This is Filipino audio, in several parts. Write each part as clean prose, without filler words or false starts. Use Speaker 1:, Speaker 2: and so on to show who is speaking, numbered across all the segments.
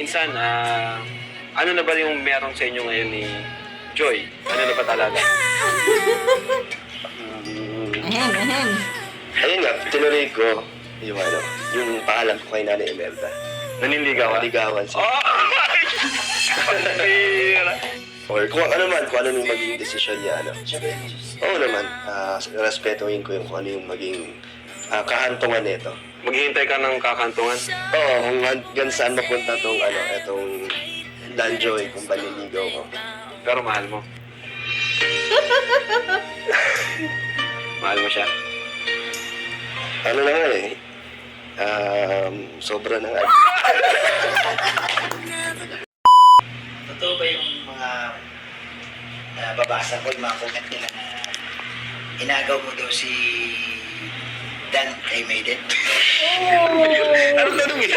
Speaker 1: Minsan, ano na ba yung meron sa inyo ngayon ni Joy? Ano na ba talaga?
Speaker 2: Ahem.
Speaker 3: Ayun nga, tinuloy ko yung yung pangalan ko kay Nanay Imelda.
Speaker 1: Naniligawan?
Speaker 3: Naligawan siya.
Speaker 1: Oh! Pambira.
Speaker 3: Or kung ano yung maging desisyon niya, oo naman, respetuhin ko yung kung ano yung maging kahantungan nito.
Speaker 1: Maghihintay ka ng kakantungan?
Speaker 3: Oo, kung hanggang saan mapunta itong Danjoy, kung baliligaw ko.
Speaker 1: Pero mahal mo. Mahal mo siya?
Speaker 3: Ano na nga eh, sobra na nga.
Speaker 4: Totoo ba yung mga babasa ko, yung mga comment nila na inagaw mo daw si Dan kay Maiden?
Speaker 1: Anong tanong yun?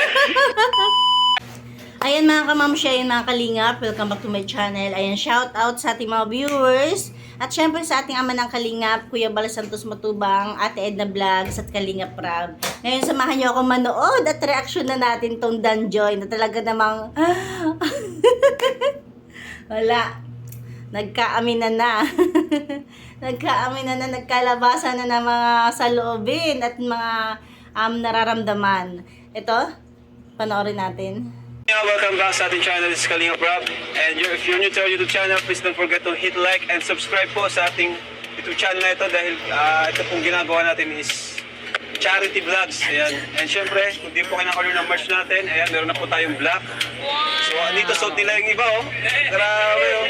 Speaker 2: Ayan mga kamamsya, ayan mga kalingap, welcome back to my channel. Ayan, shout out sa ating mga viewers. At syempre sa ating ama ng kalingap, Kuya Bal Santos Matubang, Ate Edna Vlogs at Kalingap Rab. Ngayon samahan niyo ako manood at reaction na natin tong Danjoy na talaga namang wala. Nagkaaminan na. Nagkaaminan na, nagkalabasan na ng mga saloobin at mga nararamdaman. Ito, panoorin natin.
Speaker 1: Welcome back sa ating channel. This is Kalingap Rab. And if you're new to our YouTube channel, please don't forget to hit like and subscribe po sa ating YouTube channel na ito dahil ito pong ginagawa natin is charity vlogs. Ayan. And syempre, kung di po kayo nakalur ng merch natin, ayan, meron na po tayong black. So, dito suot nila yung iba, oh. Grabe, oh.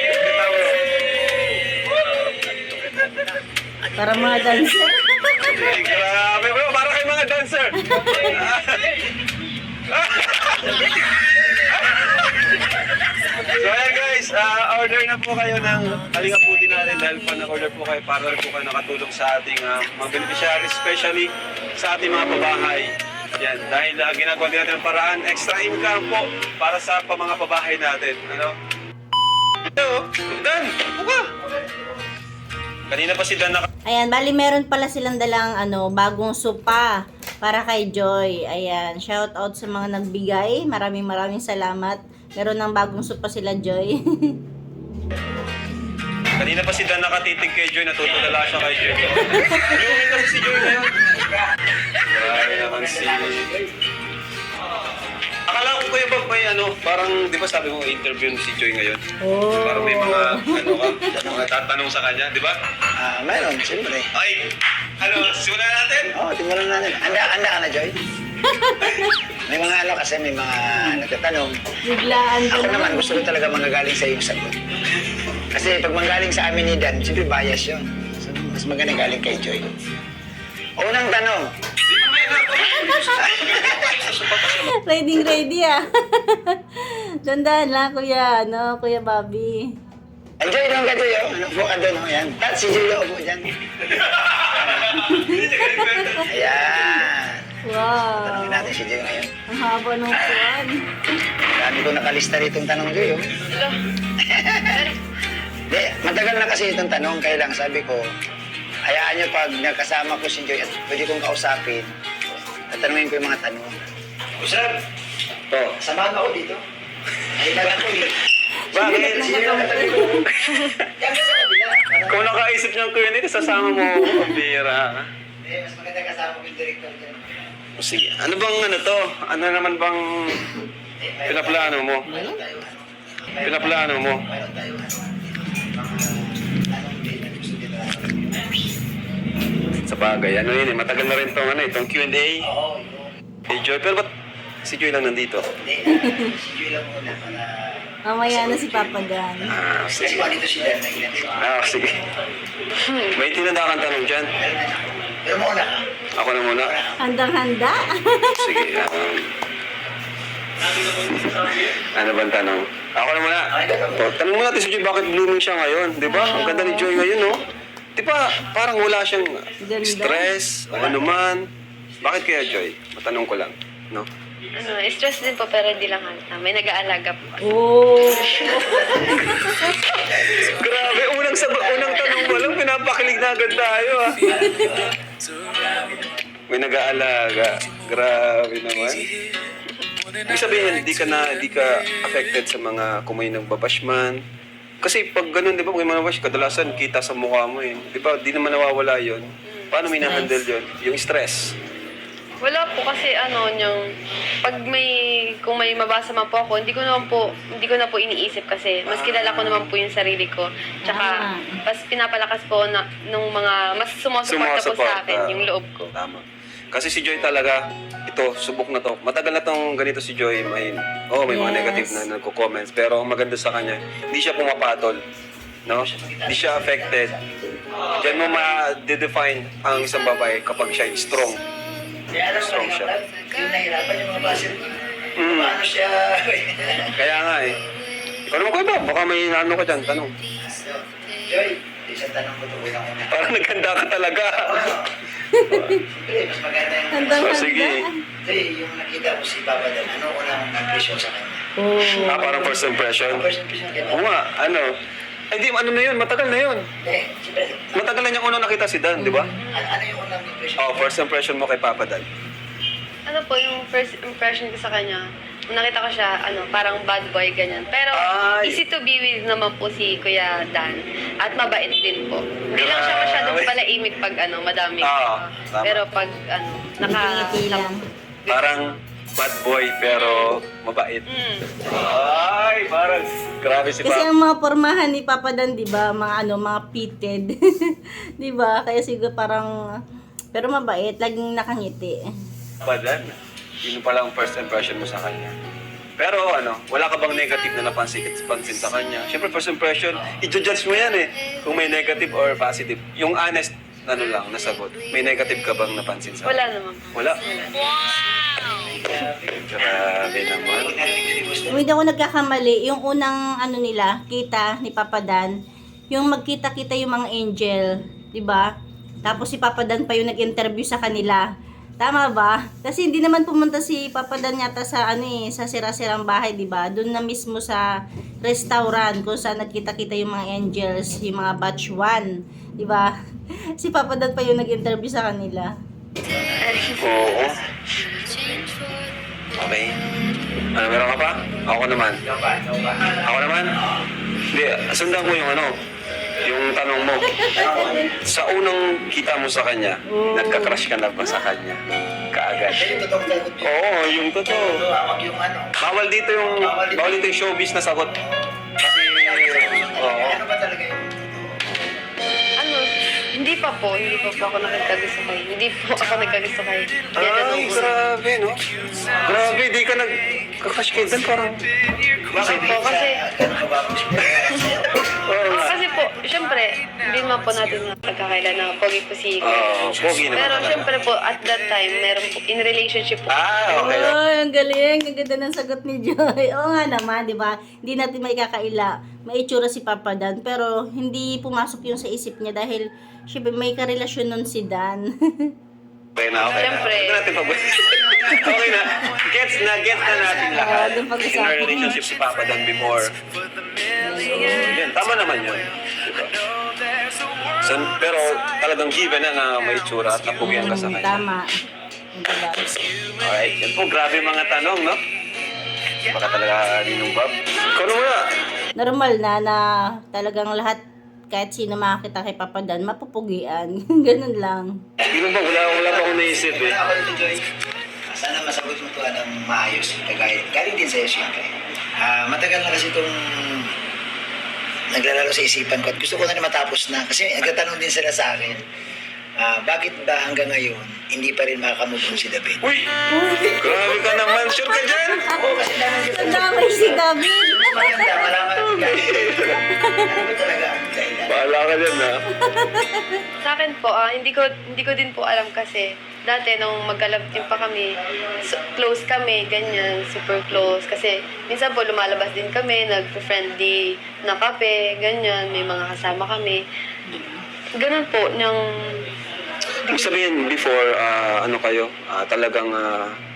Speaker 2: Para mga dancer.
Speaker 1: Ay, grabe, bro. Para kayo mga dancer. So ayan guys, order na po kayo ng Kalingap Puti natin dahil pa na-order po kayo para rin po kayo nakatulong sa ating mga beneficiaries, especially sa ating mga pabahay. Yan, dahil ginagawa din natin ang paraan, extra income po para sa mga pabahay natin. Ano? Ito, Dan, buka! Kanina pa si Dan
Speaker 2: Ayan, bali meron pala silang dalang bagong sopa para kay Joy. Ayan, shout out sa mga nagbigay. Maraming salamat. Meron ng bagong sopa sila, Joy.
Speaker 1: Kanina pa si Dan nakatitig kay Joy, natutulala siya kay Joy. Yung kasi si Joy ngayon. Grabe naman si... Akala ko kayo ba may parang, di ba sabi mo interview si Joy ngayon?
Speaker 2: Oh.
Speaker 1: Parang may mga, mga tatanong sa kanya, di ba?
Speaker 4: Mayroon, siyempre.
Speaker 1: Ay, simulan natin?
Speaker 4: Oo, timulan natin. Anda ka na, Joy? May mga kasi may mga nagtatanong.
Speaker 2: Biglaan ka
Speaker 4: Ako naman,
Speaker 2: naman.
Speaker 4: gusto ko talaga manggagaling sa iyong sagot. Kasi pag manggaling sa amin ni Dan, siyempre bias yun. So, mas maganda galing kay Joy. Unang tanong.
Speaker 2: Ready ah. Dandan lang, kuya, Kuya Bobby.
Speaker 4: Joy lang ka, Joy. Ano po ka doon? Yan. Tat, si Joy ako dyan. Ayan.
Speaker 2: Wow.
Speaker 4: Tanongin natin si Joy ngayon.
Speaker 2: Ang haba ng kuwan.
Speaker 4: Dami ko nakalista rito yung tanong, Joy. Di, matagal na kasi itong tanong. Kaya lang sabi ko, hayaan nyo pag nakasama ko si Joy at pwede kong kausapin, tatanungin ko yung mga tanong. Usap!
Speaker 3: Oo.
Speaker 4: Samahan ako dito. Ay, tagal ko eh.
Speaker 1: Bakit?
Speaker 4: Sige lang katabi ko. Yan ka sa kabila.
Speaker 1: Kung nakaisip niyang Q&A, sasama mo ako. Ang bira.
Speaker 4: Mas maganda kasama ko yung director dyan.
Speaker 1: Sige, ano bang to? Ano naman bang pinaplano mo?
Speaker 4: Mayroon tayo.
Speaker 1: Pinaplano mo?
Speaker 4: Mayroon tayo. Tanong din na gusto din na.
Speaker 1: Sa bagay, ano yun eh, matagal na rin itong Q&A.
Speaker 4: Oo, yun.
Speaker 1: Hey Joy, pero ba't si Joy lang nandito?
Speaker 4: Hindi, si Joy lang muna para...
Speaker 2: Mamaya na si Papa Dan.
Speaker 4: Kasi kung dito si Dan na ilan.
Speaker 1: Sige. May tinadakan tanong dyan.
Speaker 4: Pero muna ka.
Speaker 1: Ako na muna.
Speaker 2: Handang-handa.
Speaker 1: Sige. Ano bang tanong? Ako na muna. Tanong mo natin si Joy, bakit blooming siya ngayon? Di ba? Ang ganda ni Joy ngayon, no? Di ba, parang wala siyang stress o ano man. Bakit kaya, Joy? Matanong ko lang, no?
Speaker 5: Stress din po pero hindi lang halata. May nag-aalaga po.
Speaker 2: Oh.
Speaker 1: Grabe, unang tanong mo lang, pinapakilig na agad tayo, ah. May nag-aalaga. Grabe naman. Ibig sabihin, hindi ka affected sa mga kung may nagbabash man. Kasi pag ganun, di ba, kung may mga bash, kadalasan kita sa mukha mo eh. Di ba, di naman nawawala yun. Paano may na-handle yun? Yung stress.
Speaker 5: Wala po kasi yung kung may mabasa man po ako, hindi ko na po iniisip kasi mas kilala ko naman po yung sarili ko. Tsaka mas pinapalakas po nung mga mas sumusuporta po sa akin yung loob ko.
Speaker 1: Tama. Kasi si Joy talaga, ito, subok na to. Matagal na tong ganito si Joy. May mga negative na nagko-comments. Pero ang maganda sa kanya, hindi siya pumapatol. No? Hindi siya affected. Diyan mo ma-define ang isang babae kapag siya ay strong.
Speaker 4: Kaya alam
Speaker 1: Strong siya.
Speaker 4: yung nahirapan yung mga basil. Paano siya?
Speaker 1: Kaya nga eh. Ikaw naman, Kuya Bob, baka may ano ka dyan, tanong.
Speaker 4: Joy, isang tanong ko ito unang-una.
Speaker 1: Parang naganda ka talaga.
Speaker 4: Siyempre, mas maganda yung...
Speaker 2: Handang-handa.
Speaker 1: Sige.
Speaker 4: Joy, yung nakita mo si Papa Dan, ano unang impression sa kanya?
Speaker 2: Oh.
Speaker 1: Parang first impression.
Speaker 4: First impression kanya.
Speaker 1: Oo nga, ano. Eh di, ano na yun, matagal na yun.
Speaker 4: Siyempre,
Speaker 1: Matagal na niyang unang nakita si Dan, di ba?
Speaker 4: ano yung unang impression?
Speaker 1: Oh, first impression mo kay Papa Dan.
Speaker 5: Ano po, yung first impression ko sa kanya, nung nakita ko siya, parang bad boy, ganyan. Pero
Speaker 1: Ay.
Speaker 5: easy to be with naman po si Kuya Dan. At mabait din po. Hindi lang siya masyadong
Speaker 1: Grabe.
Speaker 5: palaimik pag madami.
Speaker 1: Tama.
Speaker 5: Pero pag
Speaker 2: Ngiti lang.
Speaker 1: Parang bad boy pero mabait. Ay, parang grabe si
Speaker 2: Kasi
Speaker 1: Papa.
Speaker 2: ang mga pormahan ni Papa Dan, 'di ba, mga pitted. 'Di ba? Kaya siguro parang pero mabait, laging nakangiti.
Speaker 1: Dan. Yun pala ang first impression mo sa kanya. Pero wala ka bang negative na napansin sa kanya? Siyempre, first impression, i-judge mo yan eh. Kung may negative or positive. Yung honest, nasagot. May negative ka bang napansin sa
Speaker 5: wala
Speaker 1: kanya?
Speaker 5: naman.
Speaker 1: Wala? Grabe naman.
Speaker 2: Kung hindi ako nagkakamali, yung unang nila, kita ni Papa Dan, yung magkita-kita yung mga angel, 'di ba? Tapos si Papa Dan pa yung nag-interview sa kanila. Tama ba? Kasi hindi naman pumunta si Papa Dan yata sa sa sira-sirang bahay, 'di ba? Doon na mismo sa restaurant kung saan nagkita-kita yung mga angels, yung mga batch 1, 'di ba? Si Papa Dan pa yung nag-interview sa kanila.
Speaker 1: Oo. Okay. Meron ka pa? Ako naman. Ako naman? Hindi, sundan ko yung yung tanong mo. Sa unang kita mo sa kanya, nagka-crush ka na ba sa kanya? Kaagad.
Speaker 4: Yung totoong sagot niya.
Speaker 1: Oo, yung totoo.
Speaker 4: Huwag yung
Speaker 1: Bawal dito yung showbiz na sagot. Kasi, oo.
Speaker 4: Ano ba talaga yung totoo?
Speaker 5: Hindi pa po ako nagkagusto kay. Hindi po ako nagkagusto kay.
Speaker 1: Ay, grabe, no? Grabe, di ka nagka-crush kay Dan, parang...
Speaker 5: Bakit po? Kasi,
Speaker 4: Ganun ka ba ang
Speaker 5: kasi po, syempre, hindi naman po natin nagkakailan na pogi po si
Speaker 1: Oo, pogi naman
Speaker 5: Pero
Speaker 1: talaga.
Speaker 5: syempre po, at that time, meron po, in relationship po.
Speaker 1: Okay.
Speaker 2: Ay, ang galing. Ang ganda ng sagot ni Joy. Oo nga naman, di ba? Hindi natin may kakaila. May itsura si Papa Dan. Pero hindi pumasok yung sa isip niya dahil syempre may karelasyon nun si Dan.
Speaker 1: Okay na.
Speaker 5: Siyempre.
Speaker 1: Huwag natin okay na. Gets na natin lahat.
Speaker 2: doon pag-usapan.
Speaker 1: In our relationship si Papa Dan before. So, yun. Tama naman yun. Diba? So, pero talagang given na may itsura at napugian ka sa kanya.
Speaker 2: Tama. Diba?
Speaker 1: Alright. Yan po, grabe mga tanong, no? Baka talaga Ninong Bob. Ikaw na muna.
Speaker 2: Normal na talagang lahat kahit sino makakita kay Papa Dan, mapupugian. Ganun lang.
Speaker 1: Ninong Bob, wala pa akong naisip eh.
Speaker 4: Ako ito, Joy. Sana masagot mo ito ng maayos. Galing din sa'yo, siyempre. Matagal na kasi itong naglalaro sa isipan ko at gusto ko na matapos na kasi nagtatanong din sila sa akin, bakit ba hanggang ngayon hindi pa rin makakamove on si David?
Speaker 1: Uy! Grabe ka naman. Sure ka dyan?
Speaker 4: Oo, kasi dami dito.
Speaker 2: Ang damay si David.
Speaker 4: Maganda, malaman ko guys. Ano ba talaga ang dahilan?
Speaker 1: Bahala ka dyan, ha?
Speaker 5: Sa akin po, hindi ko din po alam kasi dati nung magka-love team pa kami, close kami, ganyan, super close. Kasi minsan po lumalabas din kami, nag-friendly na kape, ganyan, may mga kasama kami. Ganun po,
Speaker 1: Ibig sabihin, before, kayo, talagang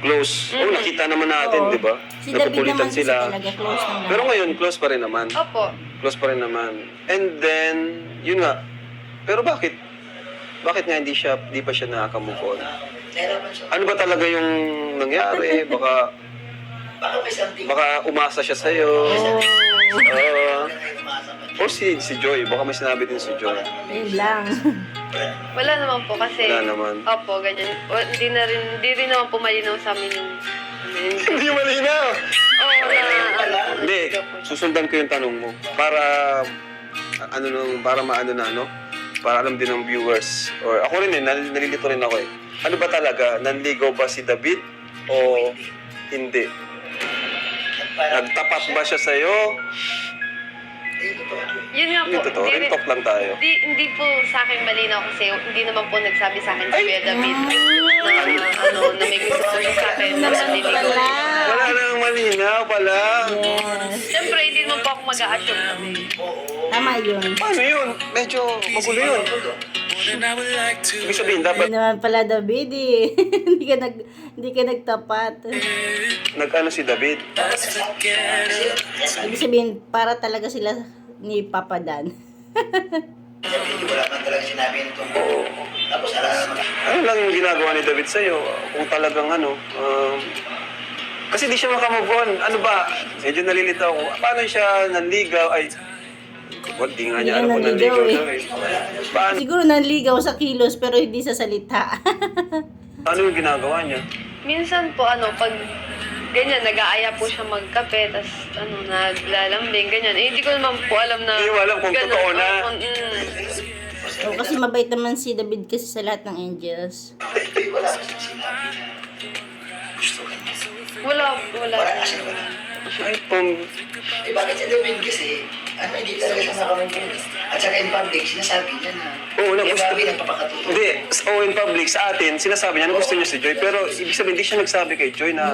Speaker 1: close. Oh, nakita naman natin,
Speaker 2: Oo.
Speaker 1: di ba?
Speaker 2: Si David naman
Speaker 1: Nagpupulitan
Speaker 2: kasi talaga close naman.
Speaker 1: Pero ngayon, close pa rin naman.
Speaker 5: Opo.
Speaker 1: Close pa rin naman. And then, yun nga. Pero bakit? Bakit nga hindi pa siya nakaka-move on?
Speaker 4: Nahirapan siya.
Speaker 1: Ano ba talaga yung nangyari? Baka
Speaker 4: Baka may something.
Speaker 1: Baka umasa siya sa'yo. O si Joy, baka may sinabi din si Joy.
Speaker 2: Yun lang.
Speaker 5: Wala naman po kasi...
Speaker 1: Wala naman.
Speaker 5: Opo, ganyan. Hindi rin naman po malinaw sa amin yung...
Speaker 1: Hindi malinaw! Hindi,
Speaker 5: Opo.
Speaker 1: susundan ko yung tanong mo. Para, para maano na, ano? Para alam din ng viewers. Or ako rin nalilito rin ako eh. Ano ba talaga? Nanligaw ba si David? O hindi? Nagtapat ba siya sa'yo?
Speaker 5: Yun nga po.
Speaker 1: Hindi totoo. Real talk lang tayo.
Speaker 5: Hindi po sa akin malinaw kasi hindi naman po nagsabi sa akin si Kuya David na may gusto po siya sa akin na maniligaw.
Speaker 2: Pala.
Speaker 1: Wala nang malinaw pala.
Speaker 2: Yes.
Speaker 5: Siyempre, hindi naman po ako mag-a-assume.
Speaker 2: Tama yun.
Speaker 1: Paano yun? Medyo magulo yun. Ibig sabihin, dapat
Speaker 2: Hindi naman pala David eh. hindi ka nagtapat.
Speaker 1: nag-ano si David.
Speaker 2: Ibig sabihin, para talaga sila ni Papa Dan.
Speaker 4: Wala man talaga sinabi nito. Tapos
Speaker 1: Ano lang yung ginagawa ni David sa'yo? Kung talagang kasi di siya makamove on. Ano ba? Medyo nalilito ako. Paano siya nanligaw? Ay, di nga niya
Speaker 2: Hindi
Speaker 1: alam kung
Speaker 2: nanligaw
Speaker 1: nanligaw
Speaker 2: eh.
Speaker 1: daw eh. Paano?
Speaker 2: Siguro nanligaw sa kilos pero hindi sa salita.
Speaker 1: Ano yung ginagawa niya?
Speaker 5: Minsan po, pag ganyan, nag-aaya po siya magkape, tas naglalambing, ganyan. Eh, hindi ko naman po alam na...
Speaker 1: Hindi mo alam kung totoo na.
Speaker 2: O, kasi mabait naman si David kasi sa lahat ng angels.
Speaker 4: wala kasi sinabi na gusto ka niya.
Speaker 5: Wala.
Speaker 4: Wala kasi wala.
Speaker 1: Ay,
Speaker 4: Eh bakit si David kasi, hindi talaga siya makamove. At saka in public, sinasabi niya na.
Speaker 1: Oo, na
Speaker 4: Eh,
Speaker 1: gusto.
Speaker 4: Bobby, nagpapakatuto.
Speaker 1: Hindi, in public, sa atin, sinasabi niya na gusto niya si Joy. Pero ibig sabihin, hindi siya nagsabi kay Joy na...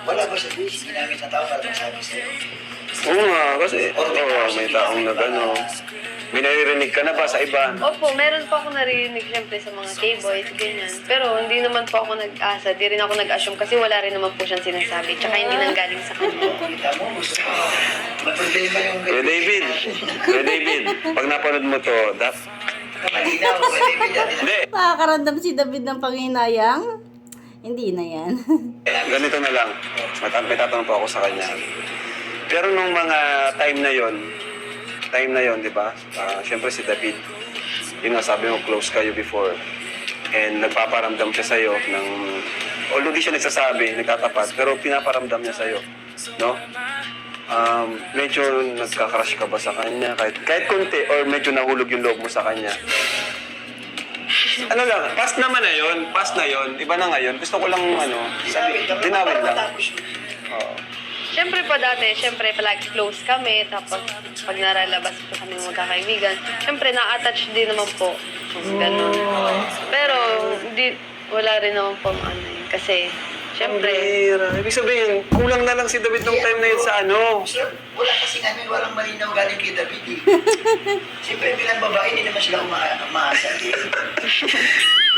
Speaker 4: Wala ba siya doon? Ginamit na tao para magsabi sa'yo.
Speaker 1: Oo nga, kasi may taong nag-ano. May naririnig ka na ba sa iba?
Speaker 5: Opo, meron po ako narinig siyempre sa mga K-boys, ganyan. Pero hindi naman po ako nag-asa, di rin ako nag-assume kasi wala rin naman po siyang sinasabi. Tsaka hindi nanggaling sa kanya.
Speaker 4: Kita mo, gusto ko. Mag-problema yung...
Speaker 1: Kuya David, pag napanood mo to,
Speaker 4: Malinaw, Kuya David, yan.
Speaker 1: hindi,
Speaker 2: Nakakaramdam si David ng panghinayang? Hindi na yan.
Speaker 1: ganito na lang. May tatanong po ako sa kanya. Pero nung mga time na yon, di ba? Siyempre si David, yun nga sabi mo, close kayo before. And nagpaparamdam siya sa'yo ng, although di siya nagsasabi, nagtatapat, pero pinaparamdam niya sa'yo. No? Medyo nagka-crush ka ba sa kanya? Kahit konti, or medyo nahulog yung loob mo sa kanya? Ano lang, past naman na yun, iba na ngayon. Gusto ko lang, dinawin lang. Oo.
Speaker 5: Siyempre po dati, palagi close kami. Tapos pag naralabas po kami magkakaibigan, siyempre na-attach din naman po. Ganun. Pero wala rin naman po kasi siyempre...
Speaker 1: Ibig sabihin, kulang na lang si David nung time na yun sa ano.
Speaker 4: Sir, wala kasi walang malinaw galing kay David eh. Siyempre bilang babae, hindi naman sila umaasa.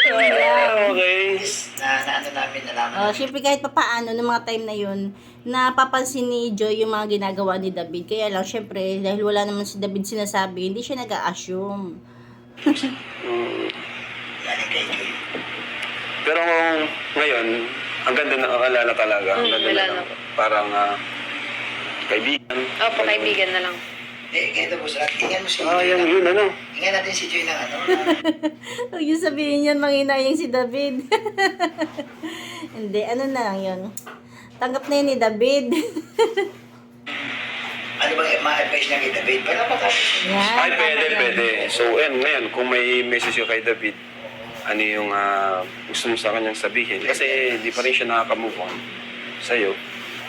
Speaker 1: Okay.
Speaker 4: Na namin nalaman.
Speaker 2: Siyempre kahit papaano, noong mga time na yun, napapansin ni Joy yung mga ginagawa ni David. Kaya lang, siyempre, dahil wala naman si David sinasabi, hindi siya nag-a-assume.
Speaker 4: Galing kay Joy.
Speaker 1: Pero ngayon, ang ganda na alala talaga. Ang ganda na
Speaker 5: wala
Speaker 1: lang.
Speaker 5: na po.
Speaker 1: Parang kaibigan.
Speaker 5: Opo, kaibigan na lang.
Speaker 4: Ganito po sila. Tingnan mo si
Speaker 1: Yun, ano.
Speaker 4: Tingnan natin si Joy ng
Speaker 2: Huwag yung sabihin yan, manghinayang si David. Hindi, ano na lang yun. Tanggap na yun ni David.
Speaker 4: Ano bang ma-advise niya kay David? Para makapos niya.
Speaker 2: Yan,
Speaker 1: Ay, pwede,
Speaker 2: tama
Speaker 1: pwede. So, ngayon, kung may message ka kay David, ano yung gusto mo sa kanyang sabihin? Kasi di pa rin siya nakaka-move on sa'yo.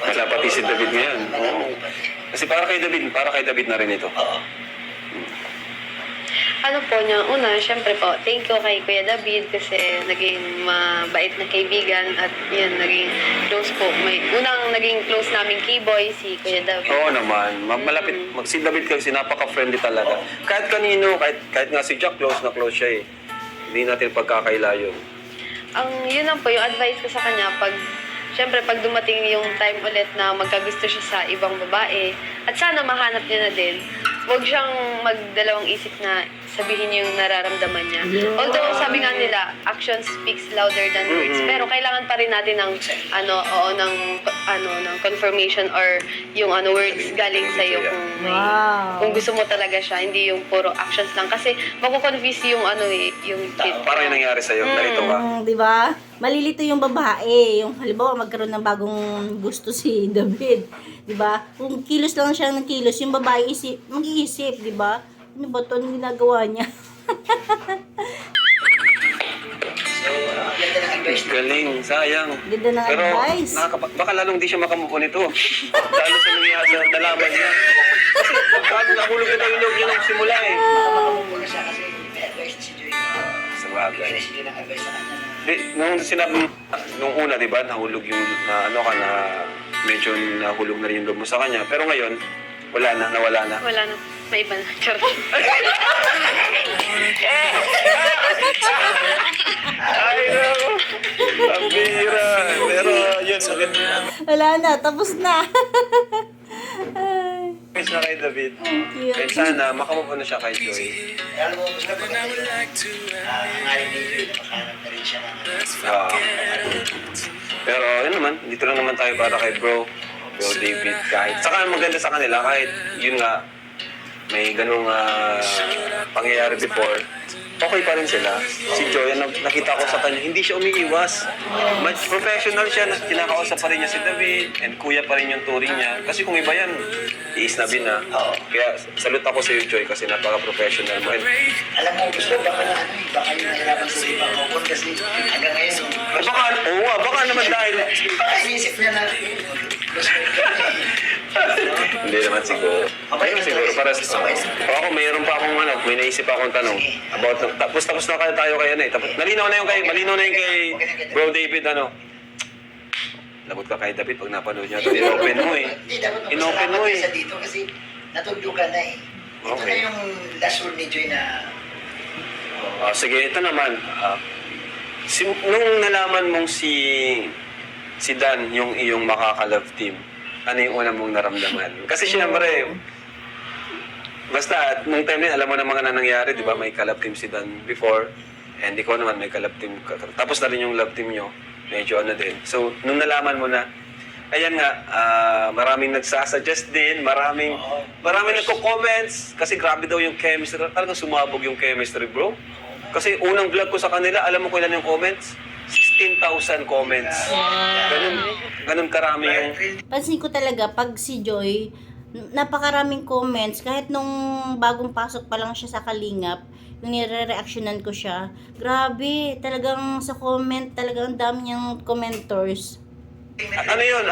Speaker 1: Wala pati si David ngayon. Oo. Kasi para kay David na rin ito.
Speaker 4: Oo.
Speaker 5: Ano po niya, una, syempre po, thank you kay Kuya David kasi naging mabait na kaibigan at yun, naging close po. Unang naging close namin K-boy, si Kuya David.
Speaker 1: Oo naman. Malapit. Si David kasi napaka-friendly talaga. Kahit kanino, kahit nga si Jack, close na close siya eh. Hindi natin pagkakaila yun.
Speaker 5: Yun lang po, yung advice ko sa kanya, syempre, pag dumating yung time ulit na magkagusto siya sa ibang babae, at sana mahanap niya na din, huwag siyang magdalawang isip na sabihin niya yung nararamdaman niya.
Speaker 2: Yeah.
Speaker 5: Although sabi nga nila, action speaks louder than words. Pero kailangan pa rin natin ng ng confirmation or yung words galing sa iyo kung gusto mo talaga siya, hindi yung puro actions lang kasi mako-confuse yung yung kid.
Speaker 1: Parang yung nangyari sa'yo, narito ka.
Speaker 2: Di ba? Malilito yung babae. Yung halimbawa magkaroon ng bagong gusto si David. Di ba? Kung kilos lang siya ng kilos, yung babae mag-iisip, di ba? Ano ba ito? Anong ginagawa niya?
Speaker 4: So, ang ganda ng advice na.
Speaker 1: Galing, sayang.
Speaker 2: Ganda ng
Speaker 1: Pero
Speaker 2: advice.
Speaker 1: baka lalong di siya makamove on ito. Lalo sa nangyari sa nalaman niya. Kasi bakit nahulog na tayo loob niya nung simula eh.
Speaker 4: Makakamove na siya kasi may advice na si Joy.
Speaker 1: Sa
Speaker 4: Bigay
Speaker 1: bagay.
Speaker 4: na si Joy ng advice sa kanya na
Speaker 1: Nung sinabi, nung una, di ba, nahulog yung, medyo nahulog na rin yung loob mo sa kanya. Pero ngayon, wala na, nawala na.
Speaker 5: Wala na. May iba na. Charot.
Speaker 1: Ay, nako. Ang bihira. Pero, yun, sakit.
Speaker 2: Wala na, tapos na. Ay,
Speaker 1: Miss na kay David.
Speaker 2: cute.
Speaker 1: Eh, sana, makamove on na siya kay Joy.
Speaker 4: alam mo, gusto ko maganda yun. Ang ngayon ni Joy, makahanap na rin siya ng
Speaker 1: Ah. Pero, yun naman, dito lang naman tayo para kay bro David. Kahit, saka maganda sa kanila, kahit yun nga, may ganung pangyayari before, okay pa rin sila. Si Joy, nakita ko sa kanya, hindi siya umiiwas. Mas professional siya, kinakausap pa rin niya si David, and kuya pa rin yung turing niya. Kasi kung iba yan, iisnabin na. Kaya salute ako sa iyo, Joy, kasi napaka-professional mo. And,
Speaker 4: Alam mo, gusto ko baka na baka yung nahirapan sa iba ko kasi hanggang ngayon,
Speaker 1: baka, oo nga, baka naman dahil,
Speaker 4: baka inisip niya na gusto ko
Speaker 1: hindi naman siguro. Hindi naman siguro, para sa ako, mayroon pa akong may naisip akong tanong. About, tapos na kaya tayo kay tapos, malinaw na yung kay Bro David, lagot ka kay David pag napanood niya ito. In-open mo eh.
Speaker 4: Hindi, dapat
Speaker 1: In-open mo
Speaker 4: magpasalamat
Speaker 1: eh.
Speaker 4: ka sa dito kasi natulog ka na eh. Ito
Speaker 1: Okay.
Speaker 4: na yung last word ni Joy na
Speaker 1: Sige, ito naman. Nung nalaman mong si Dan, yung iyong makaka-love team, ano yung una mong naramdaman? Kasi siyempre, basta nung time din, alam mo na mga nangyari, di ba? May ka-love team si Dan before, and ikaw naman may ka-love team. Tapos na rin yung love team nyo, medyo din. So, nung nalaman mo na, ayan nga, maraming nagsasuggest din, maraming nagko-comments, kasi grabe daw yung chemistry. Talagang sumabog yung chemistry, bro. Kasi unang vlog ko sa kanila, alam mo kung ilan yung comments? 16,000 comments. Ganun karami yung...
Speaker 2: Pansin ko talaga, pag si Joy, napakaraming comments, kahit nung bagong pasok pa lang siya sa Kalingap, yung nire-reactionan ko siya, grabe, talagang sa comment, talagang dami niyang commentors.
Speaker 1: Ano yun?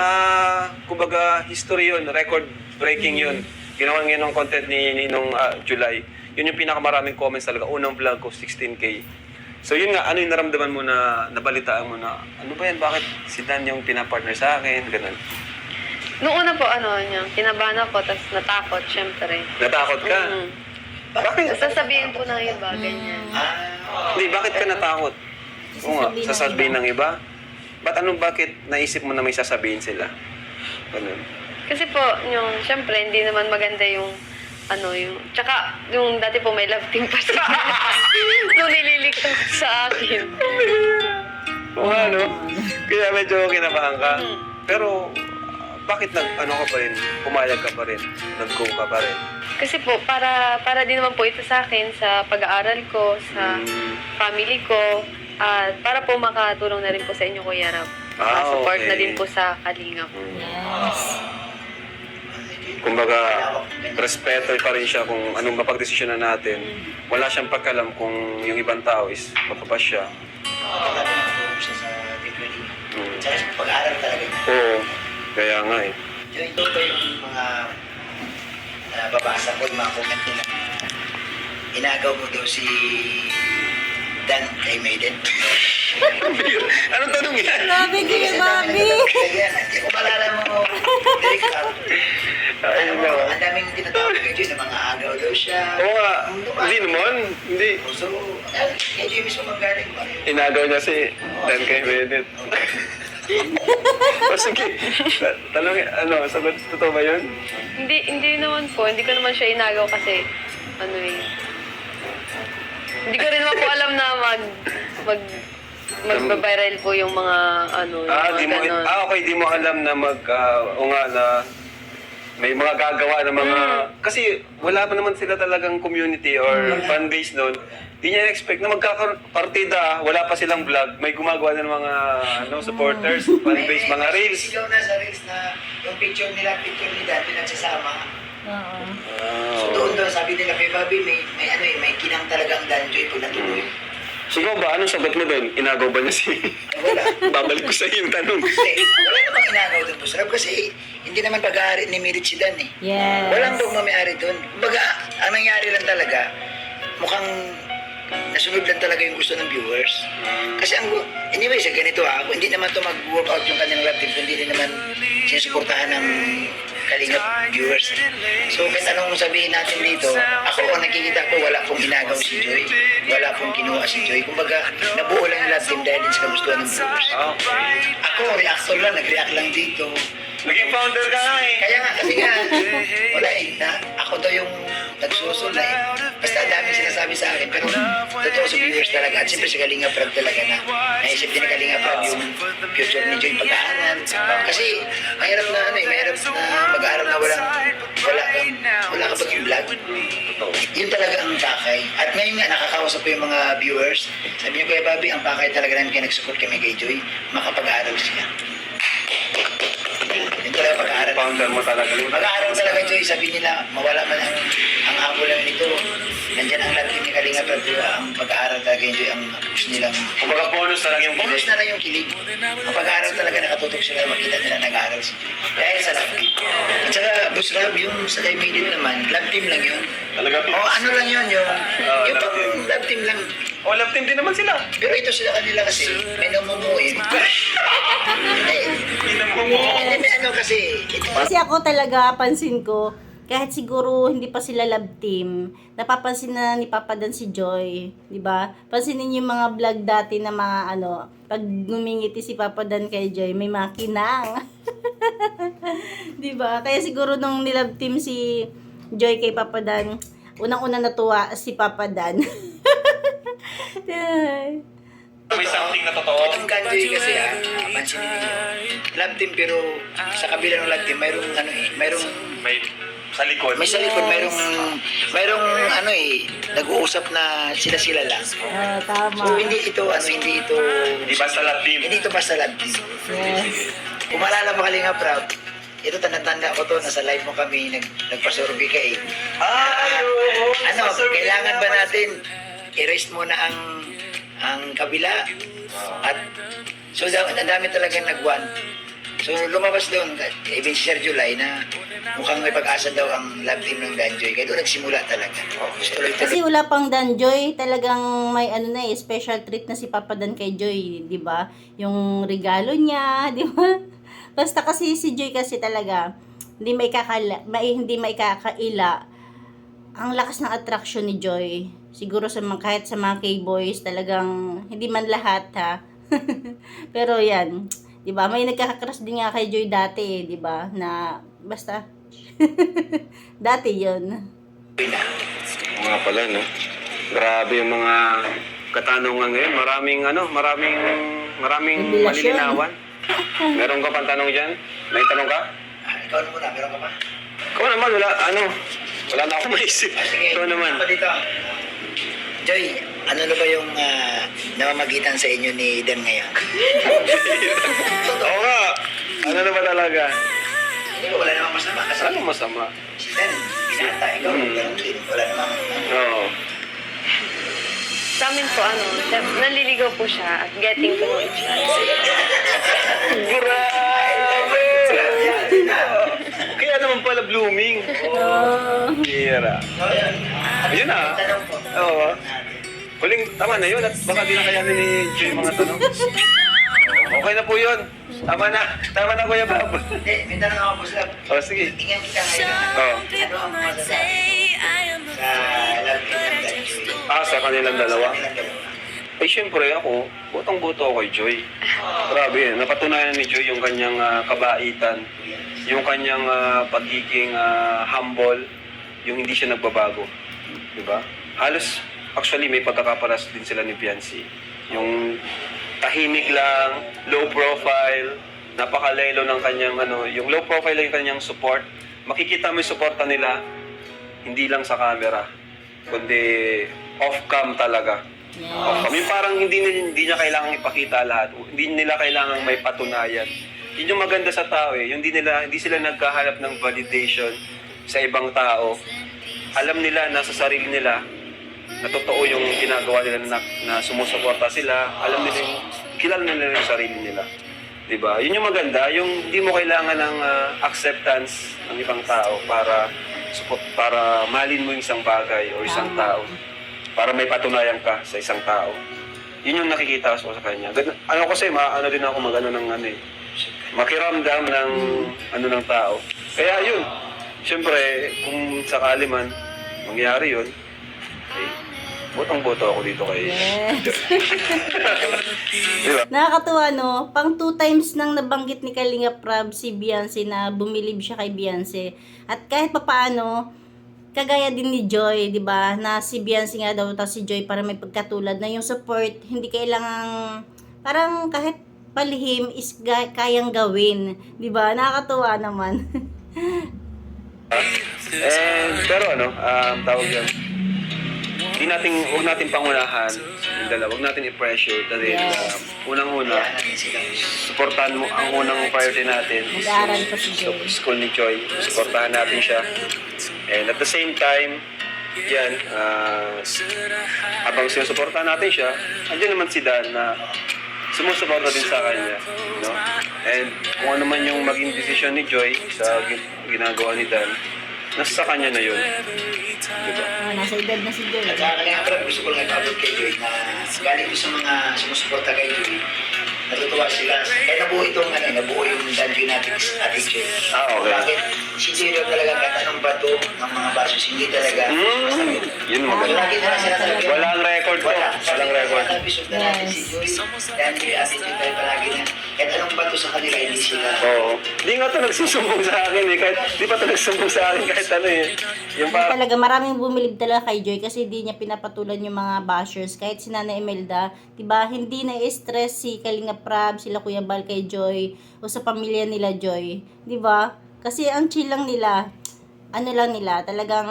Speaker 1: Kumbaga, history yun, record breaking yun. Ginawa nga ng content ni nung July. Yun yung pinakamaraming comments talaga. Unang vlog ko, 16K. So yun nga, ano yung naramdaman mo na nabalitaan mo na, ano ba yan, bakit si Dan yung pinapartner sa akin, ganun.
Speaker 5: Noong una po, kinabahan ako, tapos natakot, syempre.
Speaker 1: Natakot ka? Bakit?
Speaker 5: Sasabihin po ng iba, ganyan.
Speaker 1: Hindi, bakit ka natakot? Oo nga, sasabihin ng iba. Bakit naisip mo na may sasabihin sila? Ganun.
Speaker 5: Kasi po, syempre, hindi naman maganda tsaka, yung dati po may love team pa sa akin. Nung nililikta sa akin.
Speaker 1: Oo nga, no? Kaya medyo kinabahan ka. Pero, bakit ka pa rin? Pumayag ka pa rin? Nag-go ka pa rin?
Speaker 5: Kasi po, para din naman po ito sa akin, sa pag-aaral ko, sa family ko, at para po makatulong na rin po sa inyo, Kuya Rab. Support
Speaker 1: okay.
Speaker 5: na din po sa Kalingap.
Speaker 2: Yes.
Speaker 1: Kumbaga, respeto pa rin siya kung anong mapagdesisyonan natin. Wala siyang pagkalam kung yung ibang tao is mapabas siya.
Speaker 4: nakatulong siya sa video niya. Tsaka sa pag-aaral talaga niya.
Speaker 1: Oo, kaya nga eh.
Speaker 4: Yung ito pa yung mga babasa ko, yung mga comment nila. Inagaw mo daw si Dan kay Maiden.
Speaker 1: Anong tanong yan?
Speaker 2: Grabe kayo, Bobby!
Speaker 4: Hindi ko malala mo. Direct out.
Speaker 1: Ay, no.
Speaker 4: Ang daming tinatawag kay Joy na mga agaw daw siya.
Speaker 1: Oo nga, hindi naman. Hindi.
Speaker 4: So, kay Joy mismo magaling ba?
Speaker 1: Inagaw niya si Dan kay Bennett. O sige, tanong, sagot, totoo ba yun?
Speaker 5: Hindi naman po. Hindi ko naman siya inagaw kasi, Hindi ko rin naman po alam na magbabiral po yung mga ano, yung mga ganon.
Speaker 1: Okay, di mo alam na o nga na may mga gagawa ng mga, kasi wala pa naman sila talagang community or fan base noon. Di niya expect na magkakapartida, wala pa silang vlog, may gumagawa ng mga supporters, fan base, mga reels.
Speaker 4: Sigaw na sa reels na yung picture ni Dan, pinagsasama.
Speaker 2: Oo.
Speaker 4: So doon sabi nila kay Bobby, may kinang talagang Danjoy pag natuloy.
Speaker 1: So ikaw ba, anong sagot mo doon? Inagaw ba niya si...
Speaker 4: Wala.
Speaker 1: Babalik ko sa iyo yung tanong.
Speaker 4: Hindi, wala namang inagaw doon, Boss Rob, kasi hindi naman pag-aari ni Mirit si Dan eh.
Speaker 2: Yes.
Speaker 4: Walang pagmamayari doon. Kumbaga, ang nangyari lang talaga, mukhang nasunod lang talaga yung gusto ng viewers. Kasi anyway, sa ganito ako, hindi naman to mag-workout yung kanilang love team, kundi din naman sinusuportahan ng Kalingap viewers. So, kahit anong sabihin natin dito, ako ang nakikita ko, wala pong inagaw si Joy. Wala pong kinuha si Joy. Kumbaga, nabuo lang yung love team dahil din sa kagustuhan ng viewers.
Speaker 1: Okay.
Speaker 4: Ako, reactor lang, nag-react lang dito.
Speaker 1: Naging founder ka nga eh.
Speaker 4: Kaya nga, kasi nga, wala eh, na ako daw yung nagsusunod eh. Basta dami sinasabi sa akin, pero totoo sa viewers talaga. At siyempre sa Kalinga Prab talaga na naisip din ng Kalinga Prab yung future ni Joy pag-aaral. Kasi mahirap na mahirap na mag-aaral na wala ka pag yung vlog. Yun talaga ang pakay. At ngayon nga, nakakausap ko yung mga viewers. Sabi niyo, Kuya Bobby, ang pakay talaga namin kaya nag-support kami kay Joy, makapag-aaral siya. Yun talaga pag-aaral.
Speaker 1: Founder mo talaga.
Speaker 4: Mag-aaral talaga, Joy. Sabi nila, mawala man ang habol lang nito. Nandiyan ang lahat ni Kalinga, pero ang pag-aaral talaga, Joy, ang push nilang.
Speaker 1: Kumbaga bonus talaga yung
Speaker 4: Bonus na lang yung kilig. Ang pag-aaral talaga nakatutok sila, makita nila nag-aaral si Joy. Dahil sa love team. At saka, Boss Rob, yung sa kay Maiden naman, love team lang yun.
Speaker 1: Talaga.
Speaker 4: O ano lang yun, yung
Speaker 1: love team.
Speaker 4: love team lang.
Speaker 1: O, love team din naman sila.
Speaker 4: Pero ito sila kanila kasi, may namumuin.
Speaker 1: Hindi naman mo.
Speaker 4: May ano kasi, ito.
Speaker 2: Kasi ako talaga, pansin ko, kahit siguro hindi pa sila love team, napapansin na ni Papa Dan si Joy, di ba? Pansinin niyo yung mga vlog dati na mga pag ngumingiti si Papa Dan kay Joy, may mga kinang. Di ba? Kaya siguro nung nilove team si Joy kay Papa Dan, unang-una natuwa si Papa Dan.
Speaker 1: May something na totoo.
Speaker 4: Itong Kanjoy kasi pansinin niyo. Love team pero sa kabila ng love team, mayroong
Speaker 1: May sa likod.
Speaker 4: may sa likod, mayroong nag-uusap na sila lang.
Speaker 2: Tama.
Speaker 4: So hindi ito
Speaker 1: Di ba sa love team?
Speaker 4: hindi ito basta love team.
Speaker 2: Yes.
Speaker 4: Kung maalala mo Kalinga Proud, ito tanda-tanda ko to, nasa live mo kami, nagpasurvey ka eh.
Speaker 1: Oo.
Speaker 4: Kailangan ba natin i-rest muna ang kabila? At so ang dami talagang nag-want. So lumabas doon, even si Sir July na mukhang may pag-asa daw ang love team ng Danjoy. Kaya doon nagsimula talaga.
Speaker 2: Kasi wala pang Dan Joy, talagang may special treat na si Papa Dan kay Joy, di ba? Yung regalo niya, di ba? Basta kasi si Joy kasi talaga, hindi may kakaila. Ang lakas ng attraction ni Joy. Siguro kahit sa mga K-boys, talagang hindi man lahat ha. Pero yan, 'di ba? May nagkaka-crush din nga kay Joy dati, 'di ba? Na basta dati 'yon.
Speaker 1: Mga pala, no? Grabe yung mga katanungan ngayon. Maraming
Speaker 2: Revelasyon.
Speaker 1: malilinawan. Meron ka pang tanong dyan? May tanong ka?
Speaker 4: Ikaw na muna, meron ka pa?
Speaker 1: Ikaw naman, wala na ako maisip.
Speaker 4: Sige,
Speaker 1: Ikaw naman.
Speaker 4: ako dito. Joy, ano na ba yung namamagitan sa inyo ni Dan ngayon?
Speaker 1: Oo nga. Ano na ba talaga?
Speaker 4: Hindi ko, wala namang masama. Kasi
Speaker 1: Ano masama?
Speaker 4: si Dan, binata, ikaw, ganun din. Wala namang
Speaker 1: Oo.
Speaker 5: Sa amin po, naliligaw po siya at getting to know each other.
Speaker 1: Grabe! Kaya naman pala blooming. Hira. Ayun na.
Speaker 4: tanong po.
Speaker 1: Oo. Huling, tama na yun. At baka di na kayanin ni Joy mga tanong. Okay na po yun. Tama na Kuya Bob.
Speaker 4: Hindi, may tanong ako po sila.
Speaker 1: O, sige.
Speaker 4: Tingnan kita ngayon.
Speaker 1: Oo.
Speaker 4: Ano ang masasabi sa love team ng Danjoy?
Speaker 1: Sa kanilang dalawa.
Speaker 4: Kanilang dalawa.
Speaker 1: Ay, syempre ako, butong-buto ako kay Joy. Grabe, napatunayan ni Joy yung kanyang kabaitan, yung kanyang pagiging humble, yung hindi siya nagbabago. Diba? Halos actually may pagkakaparas din sila ni Biancy. Yung tahimik lang, low profile, napakalaylo ng kanyang yung low profile lang yung kanyang support. Makikita mo yung suporta nila, hindi lang sa camera, kundi off-cam talaga. Off-cam. Yung parang hindi niya kailangang ipakita lahat, hindi nila kailangang may patunayan. Yun yung maganda sa tao eh, yung hindi sila nagkahanap ng validation sa ibang tao. Alam nila na sa sarili nila na totoo yung ginagawa nila na sumusuporta sila. Alam nila yung kilala nila yung sarili nila. Diba? Yun yung maganda, yung hindi mo kailangan ng acceptance ng ibang tao para mahalin mo yung isang bagay o isang tao. Para may patunayan ka sa isang tao. Yun yung nakikita ko sa kanya. Kasi din ako makiramdam ng ng tao. Kaya yun, siyempre, kung sakali man mangyari yun, botong-boto ako dito kay...
Speaker 2: Yes.
Speaker 1: Diba?
Speaker 2: Nakakatuwa, no? Pang 2 times nang nabanggit ni Kalinga Prab si Beyonce na bumilib siya kay Beyonce. At kahit papaano, kagaya din ni Joy, di ba? Na si Beyonce nga daw, tapos si Joy para may pagkatulad na yung support, hindi kailangang, parang kahit palihim is kayang gawin. Di ba? Nakakatuwa naman.
Speaker 1: Pero tawag yan, huwag natin pangunahan yung dalawa, huwag natin i-pressure dahil unang-una, supportahan mo ang unang priority natin.
Speaker 2: Mag-aaral pa si Joy.
Speaker 1: School ni Joy, supportahan natin siya. And at the same time, yan, habang sinusuportahan natin siya, andyan naman si Dan na sumusuporta din sa kanya. No? And kung ano man yung maging decision ni Joy sa ginagawa ni Dan, nasa kanya na yun. Diba?
Speaker 2: Nasa edad na si Joy.
Speaker 4: At saka Kalinga Prab, gusto ko lang ipabot kay Joy na galing ko sa mga sumusuporta kay Joy. Natutuwa sila. Kaya nabuo yung danjo natin sa ating Joy.
Speaker 1: Okay.
Speaker 4: Bakit? Si Joy daw talaga kahit anong bato ng mga basos, hindi talaga.
Speaker 1: Yun mo.
Speaker 4: Lagi na lang sinasabi.
Speaker 1: Walang record po. Walang record.
Speaker 4: Sa episode na natin si Joy. Dahil Joy, atin Joy tayo palagi na. Kahit anong bato sa kanila, hindi sila.
Speaker 1: Oo. Di nga ito nagsusumbong sa akin eh. Di pa ito nagsumbong sa akin kahit yung
Speaker 2: Talaga maraming bumilib talaga kay Joy kasi hindi niya pinapatulan yung mga bashers. Kahit si Nana Imelda, diba, hindi na-stress si Kalinga Prab, sila Kuya Bal kay Joy, o sa pamilya nila Joy. Diba? Kasi ang chill lang nila. Lang nila, talagang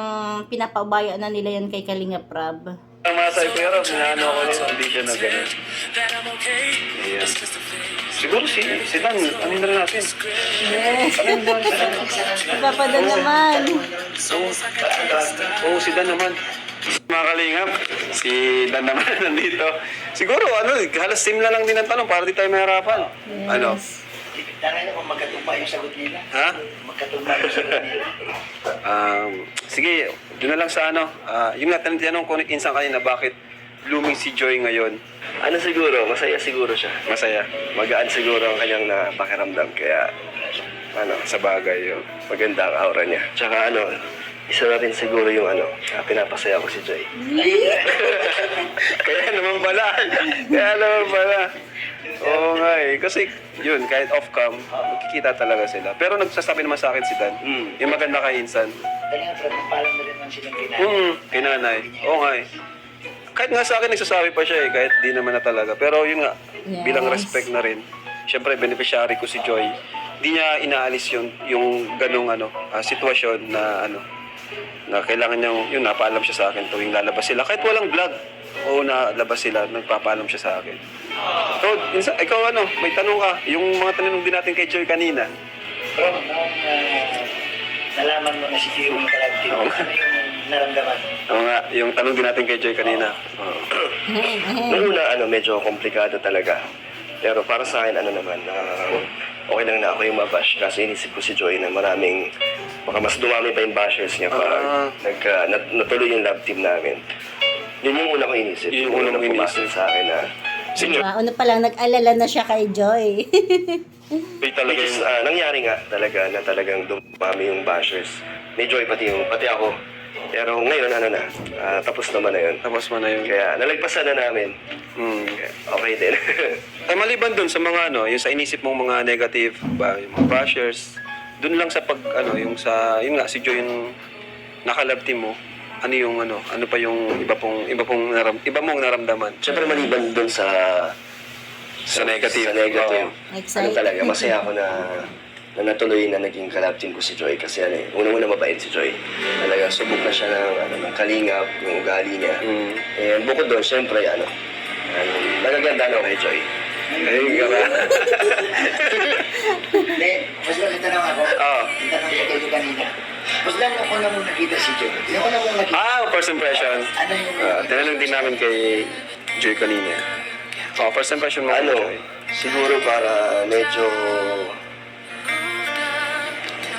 Speaker 2: pinapaubayan na nila yan kay Kalinga Prab.
Speaker 1: Ang masay ko yun, minano ako rin, hindi siya na gano'n. Ayan. Siguro si Dan, anin na rin natin.
Speaker 2: Yes. Ipapadal naman.
Speaker 1: Oo, si Dan naman. Mga kalingap, si Dan naman nandito. Siguro, halos simla lang din ang tanong para di tayo mahirapan.
Speaker 2: Yes.
Speaker 4: Tangay na kung magkatugma yung sagot nila.
Speaker 1: Ha?
Speaker 4: Magkatugma yung sagot nila.
Speaker 1: Sige, doon na lang sa yung natanong ko insan kanina, bakit blooming si Joy ngayon?
Speaker 3: Siguro, masaya siguro siya.
Speaker 1: Masaya.
Speaker 3: Magaan siguro ang kanyang pakiramdam. Kaya, sa bagay yung maganda ang aura niya. Tsaka isa na rin siguro yung pinapasaya ko si Joy.
Speaker 1: Kaya naman pala. Oo nga eh. Kasi yun, kahit off-cam, magkikita talaga sila. Pero nagsasabi naman sa akin si Dan, yung maganda kay Insan.
Speaker 4: Kalinga Prab, nagpaalam na rin lang silang kinanay.
Speaker 1: Kinanay. Oo nga eh. Kahit nga sa akin nagsasabi pa siya eh, kahit di naman na talaga. Pero yun nga, bilang respect na rin. Siyempre, beneficiary ko si Joy. Di niya inaalis yung ganong sitwasyon na na kailangan niyang, yun, napaalam siya sa akin tuwing lalabas sila. Kahit walang vlog, o nalabas sila, nagpapaalam siya sa akin. So, ikaw may tanong ka, yung mga tanong din natin kay Joy kanina.
Speaker 4: Bro, nung nalaman mo na si Joy yung kalagtin, ano yung naramdaman?
Speaker 1: Oo nga, yung tanong din natin kay Joy kanina.
Speaker 3: Noong una, medyo komplikado talaga. Pero para sa akin, naman, okay lang na ako yung mabash. Kasi inisip ko si Joy na maraming, baka mas dumami pa yung bashers niya pag natuloy yung love team namin. Yun yung una ko inisip.
Speaker 1: Yung unang
Speaker 3: pumasok sa akin na si Joy.
Speaker 2: Ano pa lang, nag-alala na siya kay Joy.
Speaker 1: Talaga
Speaker 3: Which is, nangyari nga talaga na talagang dumami yung bashers. Ni Joy pati ako. Pero ngayon, tapos naman na yun.
Speaker 1: Tapos mo na yun.
Speaker 3: Kaya nalagpasan na namin. Kaya, okay din.
Speaker 1: Ay, maliban dun sa mga yung sa inisip mong mga negative, yung mga bashers, dun lang sa yun nga, si Joy yung nakalab team mo, ano yung ano pa yung iba mong naramdaman
Speaker 3: Siyempre maliban doon sa
Speaker 1: negative.
Speaker 3: Sa negative.
Speaker 2: Excited.
Speaker 3: Talaga, masaya ako na natuloy na naging kalab team ko si Joy kasi unang-una mabait si Joy. Talaga, subok na siya ng kalingap, yung ugali niya. And bukod doon, siyempre, nagaganda na kay Joy.
Speaker 1: Ayun ka ba?
Speaker 4: Hindi, mas lang tanong ako.
Speaker 1: Oo.
Speaker 4: Yung tanong ko kayo kanina. Mas lang ako na mong nakita si Joy. Yung una mong nakita.
Speaker 1: First impression.
Speaker 4: Ano yung...
Speaker 1: Tinanong din namin kay Joy kanina. First impression mo kay Joy.
Speaker 3: Siguro para medyo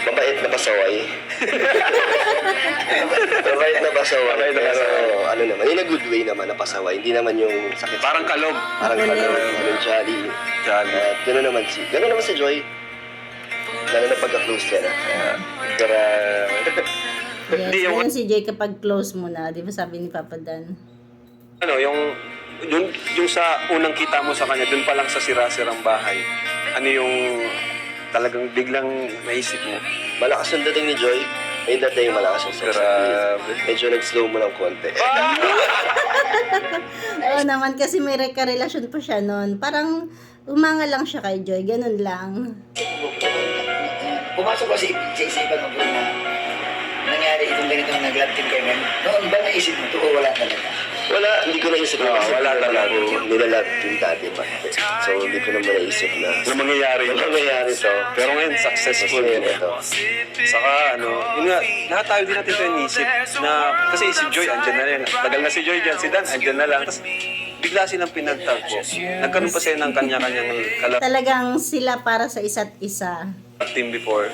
Speaker 3: mabait na pasaway. Mabait na pasaway.
Speaker 1: Mabait na
Speaker 3: Pero
Speaker 1: pasaway.
Speaker 3: naman, in a good way naman na pasaway. Hindi naman yung sakit.
Speaker 1: Parang kalog.
Speaker 3: Parang jolly.
Speaker 1: Jolly.
Speaker 3: At gano'n naman si Joy. Lalo na pagka-close niya na. Pero,
Speaker 2: Yes,
Speaker 1: Hindi, yung-
Speaker 2: ganun si Jay kapag close mo na, di ba sabi ni Papa Dan?
Speaker 1: Yung sa unang kita mo sa kanya, dun pa lang sa sira-sirang bahay, ano yung talagang biglang naisip mo?
Speaker 3: malakas yung dating ni Joy. May dating malakas yung sex appeal.
Speaker 1: Grabe.
Speaker 3: Medyo nag-slow mo ng konti.
Speaker 2: Oo naman, kasi may karelasyon pa siya noon. Parang umanga lang siya kay Joy, ganun lang.
Speaker 4: Pumasok ko sa isipan mo na nangyari itong ganitong nag-love team kayo ngayon. Noon ba naisip mo ito o wala talaga?
Speaker 3: Wala, hindi ko naisip na kasi
Speaker 1: wala talaga.
Speaker 3: nilalab yung dati pa. So, hindi ko naman naisip na
Speaker 1: Na mangyayari.
Speaker 3: mangyayari to.
Speaker 1: Pero ngayon, successful.
Speaker 3: Kasi ito.
Speaker 1: Saka yun nga, lahat tayo din natin ito inisip na, kasi si Joy, andyan na yan. Tagal na si Joy dyan, si Dan, andyan na lang. Tapos, bigla silang pinagtagpo. Nagkaroon pa sila ng kanya-kanyang kalab
Speaker 2: Talagang sila para sa isa't isa.
Speaker 1: team before.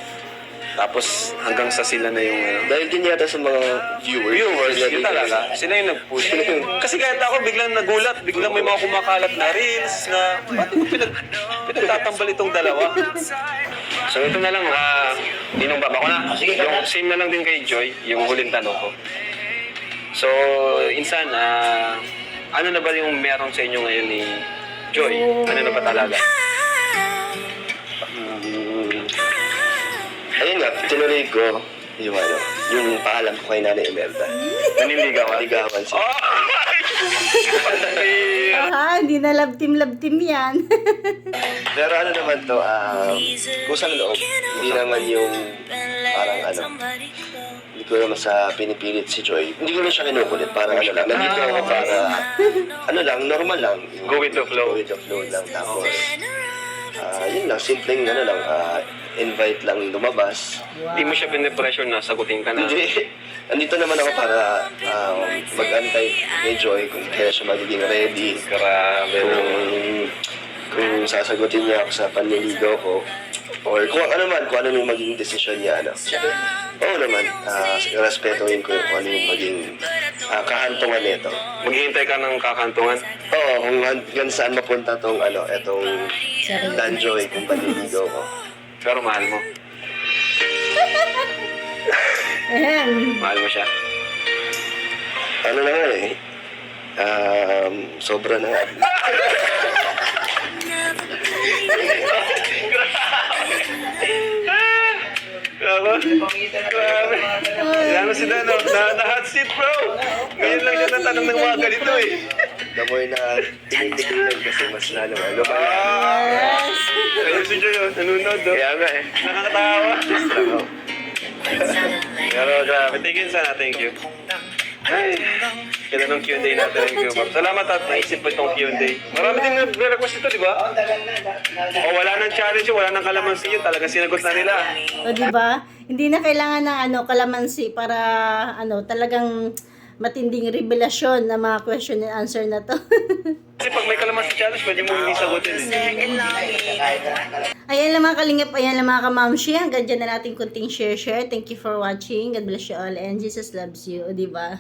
Speaker 1: Tapos, hanggang sa sila na yung
Speaker 3: Dahil din yata sa mga viewers,
Speaker 1: yun talaga. Sila yung nag-push. Kasi kahit ako biglang nagulat, biglang may mga kumakalat na reels na, ba't mo pinagtatambal itong dalawa? So ito na lang, Ninong Baba ko na.
Speaker 4: Sige,
Speaker 1: Yung same na lang din kay Joy, yung huling tanong ko. So, insan, ano na ba yung meron sa inyo ngayon ni Joy? Ano na ba talaga?
Speaker 3: Ayun nga, tinuloy ko yung paalam ko kay Nanay Imelda.
Speaker 1: Naniligaw ka?
Speaker 3: Naligawan siya.
Speaker 1: Oh!
Speaker 2: Hindi na love team yan.
Speaker 3: Pero ano naman to, kusang loob. Hindi naman yung parang hindi ko naman sa pinipilit si Joy. Hindi ko na siya kinukulit. Parang lang. Nandito ako para, normal lang.
Speaker 1: Go with the flow.
Speaker 3: Go with the flow lang. Tapos, yun lang, simpleng invite lang lumabas.
Speaker 1: Hindi mo siya pinipressure na sagutin ka na.
Speaker 3: Hindi. Nandito naman ako para mag-antay kay Joy kung kaya siya magiging ready.
Speaker 1: Grabe.
Speaker 3: Kung sasagutin niya ako sa panliligaw ko. Or kung ano yung magiging desisyon niya. Oo naman. Respetuhin ko kung ano yung maging kahantungan nito.
Speaker 1: Maghihintay ka ng kakantungan.
Speaker 3: Oo, kung hanggang saan mapunta tong etong Dan Joy kung panliligaw ko.
Speaker 1: Pero mahal mo. Mahal mo siya.
Speaker 3: Ano na nga sobra na nga.
Speaker 1: Grabe. Yan si Dan, na-hot seat bro. Ngayon lang siya natanong ng mga ganito eh.
Speaker 3: Damoy na tinitikilan kasi mas lalo.
Speaker 2: Yes.
Speaker 1: Ayun si Joy, nanonood.
Speaker 3: Kaya nga
Speaker 1: Nakakatawa. Pero grabe, thank you. Ay, kailan ng Q&A natin yung Q-Map. Salamat at naisip mo itong Q&A. Marami din nag-request ito, di ba? O wala nang challenge yun, wala nang kalamansi yun. Talagang sinagot na nila.
Speaker 2: O diba? Hindi na kailangan ng kalamansi para talagang matinding revelasyon na mga question and answer na to.
Speaker 1: Kasi pag may kalamansi challenge, pwede mo hindi sagutin eh.
Speaker 2: Ayan lang mga kalingap, ayan lang mga kamamshi. Hanggang dyan na natin kunting share. Thank you for watching. God bless you all and Jesus loves you. O diba?